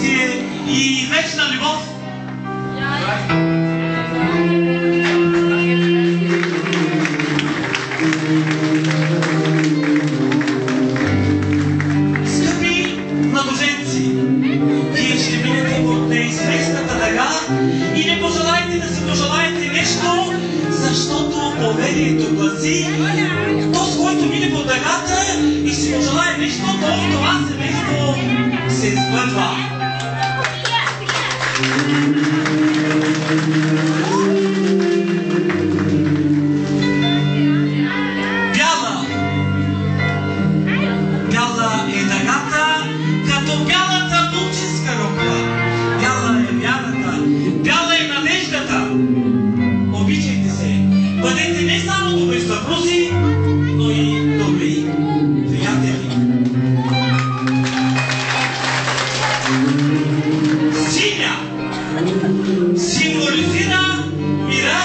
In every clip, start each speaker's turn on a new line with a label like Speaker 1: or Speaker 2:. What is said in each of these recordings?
Speaker 1: щастие и вечна любов. Скъпи младоженци, вие ще минете от неизвестната дъга и не пожелайте да си пожелаете нещо, защото поверието гласи, този, който мине по дъгата и си пожелае нещо, то това семейство се сбъдва. Бяла е дъгата, като бялата булчинска рокла. Бяла е вярата, бяла е надеждата. Обичайте се, бъдете не само добри съпрузи, но и добри приятели. Синя символизира мира.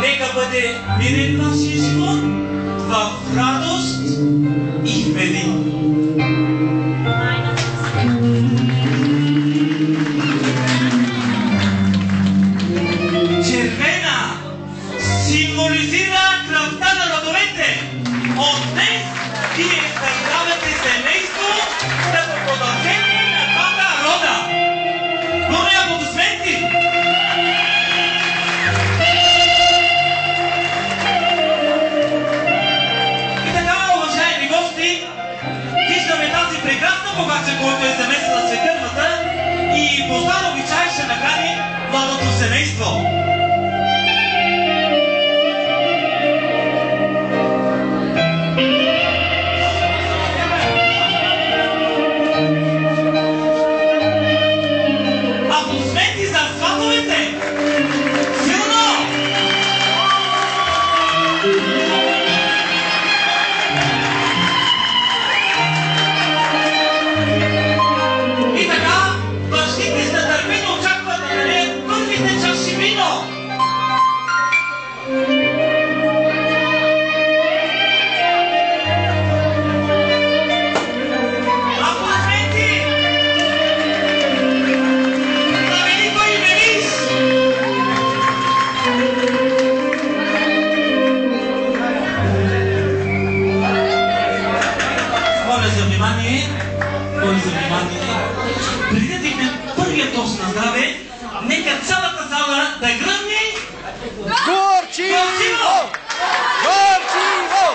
Speaker 1: Нека бъде мирен вашия живот в радост и в беди. Червена символизира кръвта на родовете. От днес вие създавате семейство като продължение на двата рода. Моля, аплодисменти! И така, уважаеми гости, виждаме тази прекрасна богача, която е замесила свекървата и по стар обичай ще нахрани младото семейство. Аплодисменти за сватовете! Силно! И така, бащите с нетърпение очакват да налеят първите чаши вино. Аплодисменти! На Велико и Велиш! Моля за внимание, преди да дигнем първият тост на здраве, нека цялата зала да гръмне
Speaker 2: Горчиво! Горчиво!